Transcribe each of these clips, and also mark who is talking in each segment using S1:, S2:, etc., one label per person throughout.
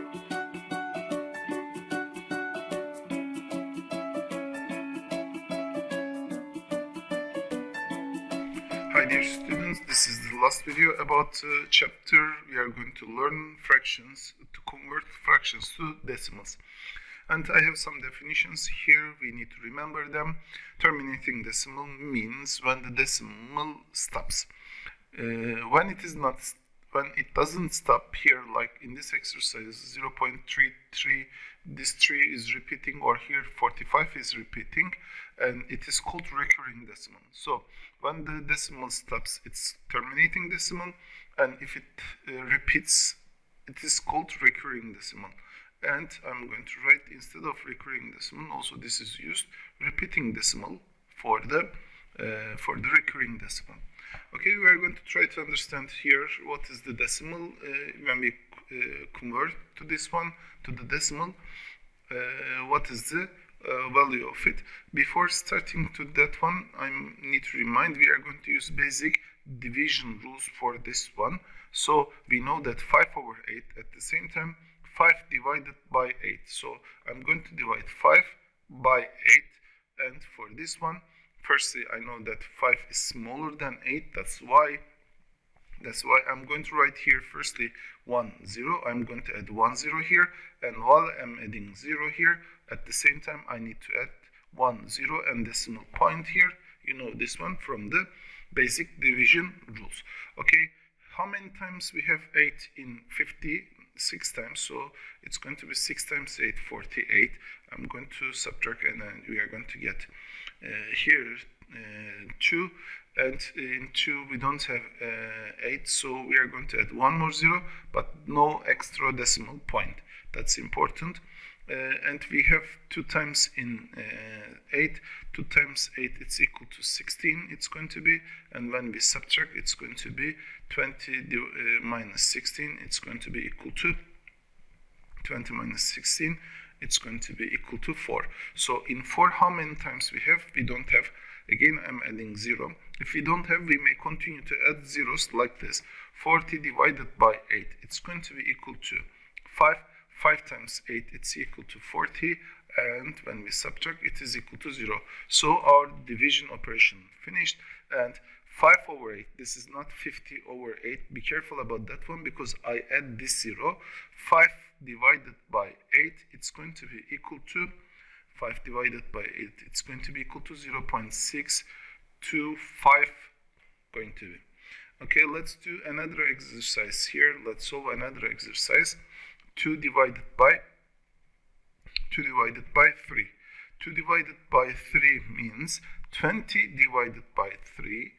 S1: Hi dear students, this is the last video about chapter. We are going to learn fractions, to convert fractions to decimals. And I have some definitions here, we need to remember them. Terminating decimal means when the decimal stops. When it doesn't stop here, like in this exercise 0.33, this 3 is repeating, or here 45 is repeating, and it is called recurring decimal. So when the decimal stops, it's terminating decimal, and if it repeats, it is called recurring decimal. And I'm going to write, instead of recurring decimal, also this is used, repeating decimal for the recurring decimal. Okay, we are going to try to understand here what is the decimal when we convert to this one, to the decimal, what is the value of it. Before starting to that one, I need to remind we are going to use basic division rules for this one. So we know that 5/8 at the same time 5 divided by 8. So I'm going to divide 5 by 8, and for this one, firstly I know that 5 is smaller than 8, that's why I'm going to write here firstly 1 0. I'm going to add 1 0 here, and while I'm adding 0 here, at the same time I need to add 1 0 and decimal point here. You know this one from the basic division rules. Okay, how many times we have 8 in 50? 6 times, so it's going to be 6 times 8, 48. I'm going to subtract, and then we are going to get here 2, and in 2 we don't have 8, so we are going to add 1 more 0, but no extra decimal point. That's important. And we have 2 times in 8. 2 times 8, it's equal to 16, it's going to be, and when we subtract, it's going to be 20 minus 16, it's going to be equal to 20 minus 16, it's going to be equal to 4. So in 4, how many times we have? We don't have. Again, I'm adding 0. If we don't have, we may continue to add zeros like this. 40 divided by 8, it's going to be equal to 5. 5 times 8, it's equal to 40, and when we subtract, it is equal to 0. So our division operation finished, and 5/8, this is not 50/8. Be careful about that one, because I add this 0. 5 divided by 8, it's going to be equal to 5 divided by 8, it's going to be equal to 0.625 going to be. Okay, let's do another exercise here. Let's solve another exercise. 2 divided by 3. 2 divided by 3 means 20 divided by 3.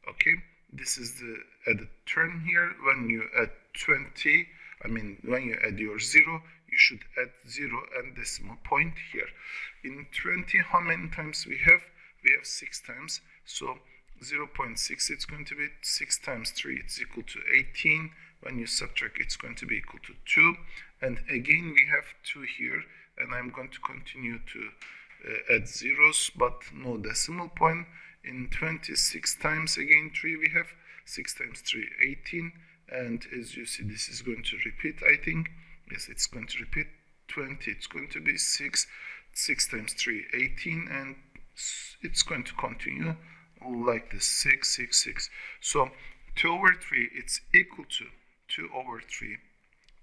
S1: Okay, this is the added term here. When you add 20, when you add your 0, you should add 0 and decimal point here. In 20, how many times we have? We have 6 times. So 0.6, it's going to be 6 times 3, it's equal to 18. When you subtract, it's going to be equal to 2. And again, we have 2 here, and I'm going to continue to add zeros, but no decimal point. In 26 times, again 3, we have 6 times 3, 18. And as you see, this is going to repeat, I think. Yes, it's going to repeat. 20, it's going to be 6. 6 times 3, 18. And it's going to continue like this, 6, 6, 6. So 2/3, it's equal to 2/3,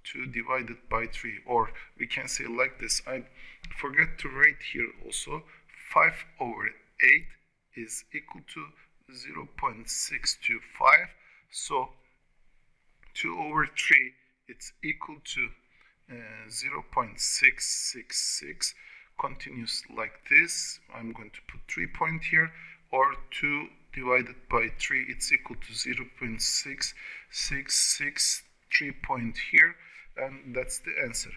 S1: 2 divided by 3, or we can say like this. I forget to write here also. 5/8 is equal to 0.625. So 2/3, it's equal to 0.666. Continues like this. I'm going to put 3 point here, or 2 divided by 3, it's equal to 0.6663 point here, and that's the answer.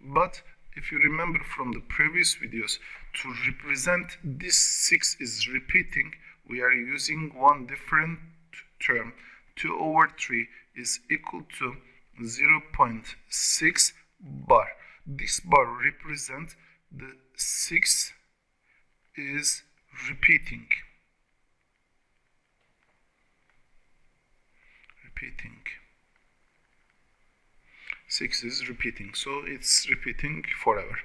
S1: But if you remember from the previous videos, to represent this 6 is repeating, we are using one different term. 2/3 is equal to 0.6 bar. This bar represents the 6 is repeating. 6 is repeating, so it's repeating forever.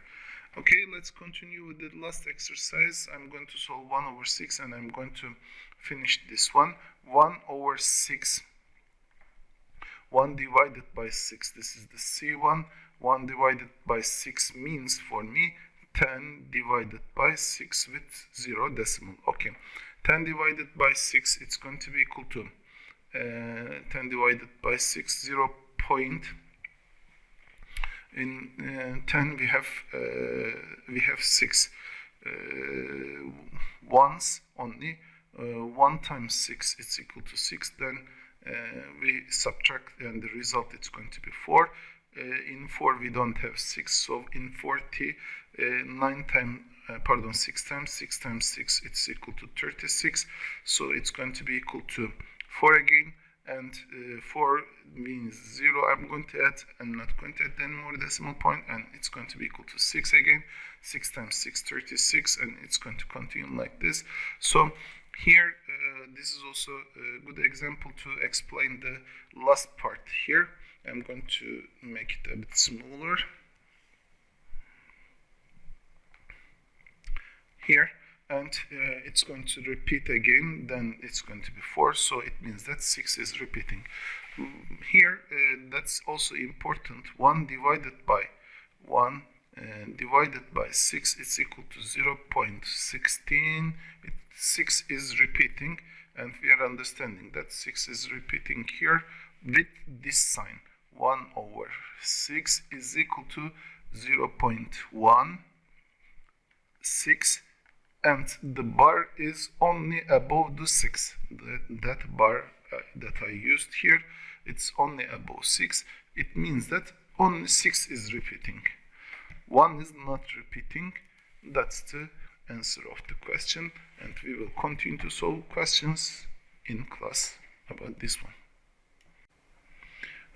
S1: Okay, let's continue with the last exercise. I'm going to solve 1 over 6 and I'm going to finish this one. 1 over 6, 1 divided by 6, this is the C1. 1 divided by 6 means for me 10 divided by 6 with 0 decimal. Okay, 10 divided by 6, it's going to be equal to 10 divided by 6, 0 point. In 10 we have 6 ones only. 1 times 6, it's equal to 6. Then we subtract, and the result it's going to be 4. In 4 we don't have 6, so in 40, 6 times 6 times 6, it's equal to 36. So it's going to be equal to 4 again, and 4 means 0. I'm going to add, I'm not going to add any more decimal point, and it's going to be equal to 6 again. 6 times 6, 36, and it's going to continue like this. So here, this is also a good example to explain the last part here. I'm going to make it a bit smaller here, and it's going to repeat again. Then it's going to be 4, so it means that 6 is repeating. Here, that's also important. 1 divided by 1 divided by 6 is equal to 0.16. 6 is repeating, and we are understanding that 6 is repeating here with this sign. 1 over 6 is equal to 0.16, and the bar is only above the 6. That bar that I used here, it's only above 6. It means that only 6 is repeating. 1 is not repeating. That's the answer of the question, and we will continue to solve questions in class about this one.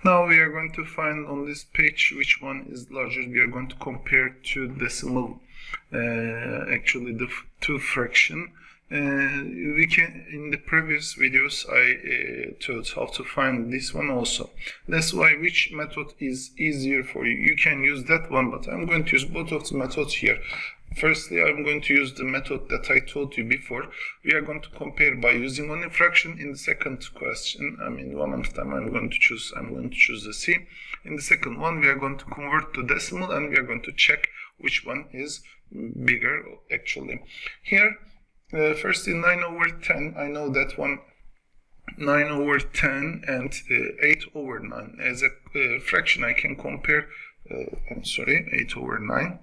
S1: Now we are going to find on this page which one is larger. We are going to compare two decimal, actually the two fraction. We can, in the previous videos I taught how to find this one also. That's why which method is easier for you. You can use that one, but I'm going to use both of the methods here. Firstly, I'm going to use the method that I told you before. We are going to compare by using only fraction. In the second question, one of them I'm going to choose the C. In the second one, we are going to convert to decimal, and we are going to check which one is bigger actually. Here, firstly 9 over 10, I know that one 9 over 10 and 8 over 9. As a fraction I can compare, 8 over 9.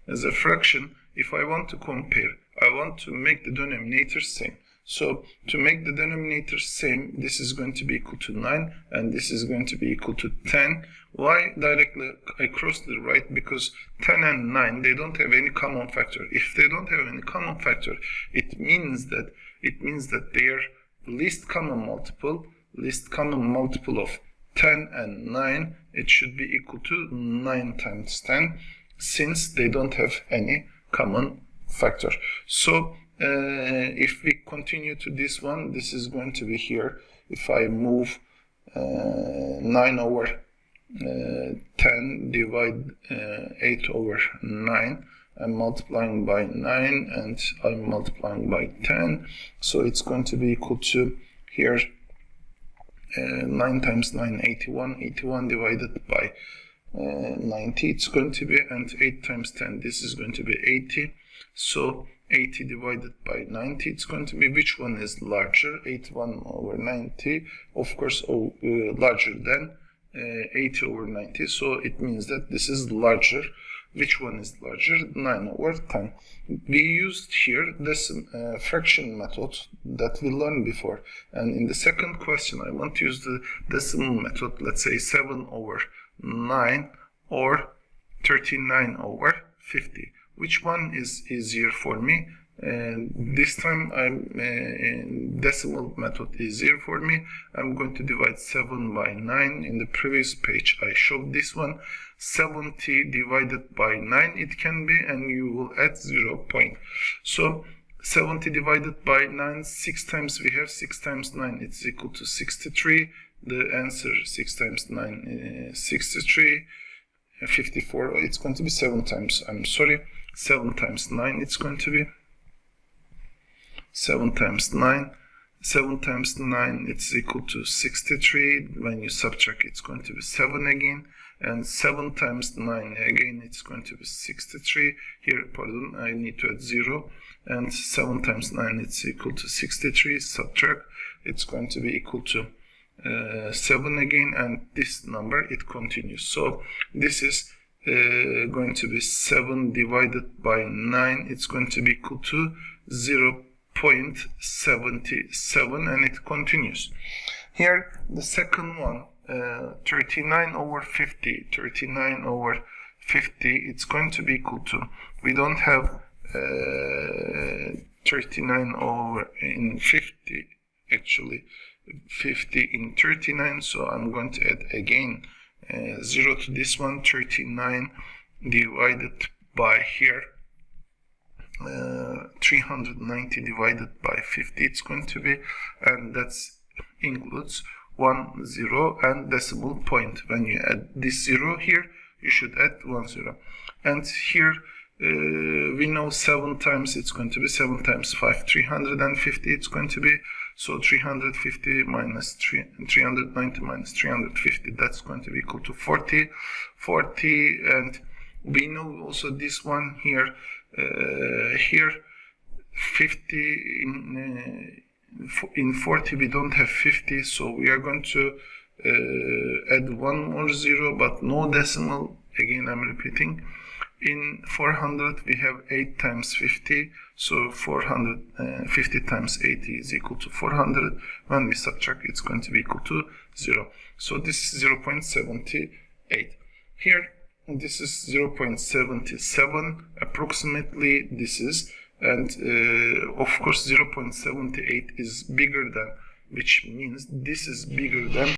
S1: As a fraction, if I want to compare, I want to make the denominator same. So to make the denominator same, this is going to be equal to 9 and this is going to be equal to 10. Why directly I cross the right? Because 10 and 9, they don't have any common factor. If they don't have any common factor, it means that their least common multiple of 10 and 9, it should be equal to 9 times 10, since they don't have any common factor. So if we continue to this one, this is going to be here. If I move 9 over 10 divide 8 over 9, I'm multiplying by 9 and I'm multiplying by 10, so it's going to be equal to here 9 times 9, 81 divided by 90, it's going to be, and 8 times 10, this is going to be 80. So 80 divided by 90, it's going to be, which one is larger? 81 over 90, of course, larger than 80 over 90. So it means that this is larger. Which one is larger? 9 over 10. We used here this fraction method that we learned before, and in the second question I want to use the decimal method. Let's say 7 over 9 or 39 over 50. Which one is easier for me? This time decimal method is easier for me. I'm going to divide 7 by 9. In the previous page I showed this one. 70 divided by 9 it can be, and you will add 0 point. So 70 divided by 9, 6 times we have, 6 times 9, it's equal to 63. The answer, 6 times 9 is 63. 54, it's going to be 7 times, 7 times 9, it's going to be 7 times 9. 7 times 9, it's equal to 63. When you subtract, it's going to be 7 again. And 7 times 9, again, it's going to be 63. Here, pardon, I need to add 0. And 7 times 9, it's equal to 63. Subtract, it's going to be equal to 7 again. And this number, it continues. So this is going to be 7 divided by 9. It's going to be equal to 0.77, and it continues. Here, the second one, 39 over 50. 39 over 50, it's going to be equal to, we don't have 39 over in 50, actually 50 in 39, so I'm going to add again 0 to this one. 39 divided by here 390 divided by 50, it's going to be, and that includes 1 0 and decimal point. When you add this 0 here, you should add 1 0. And here we know 7 times, it's going to be 7 times 5, 350, it's going to be, so 350 minus 390 minus 350, that's going to be equal to 40. And we know also this one here, here 50 in 40 we don't have 50, so we are going to add one more 0, but no decimal. Again, I'm repeating. In 400 we have 8 times 50, so 450 times 80 is equal to 400. When we subtract, it's going to be equal to 0. So this is 0.78. Here, this is 0.77 approximately, this is, and of course 0.78 is bigger than, which means this is bigger than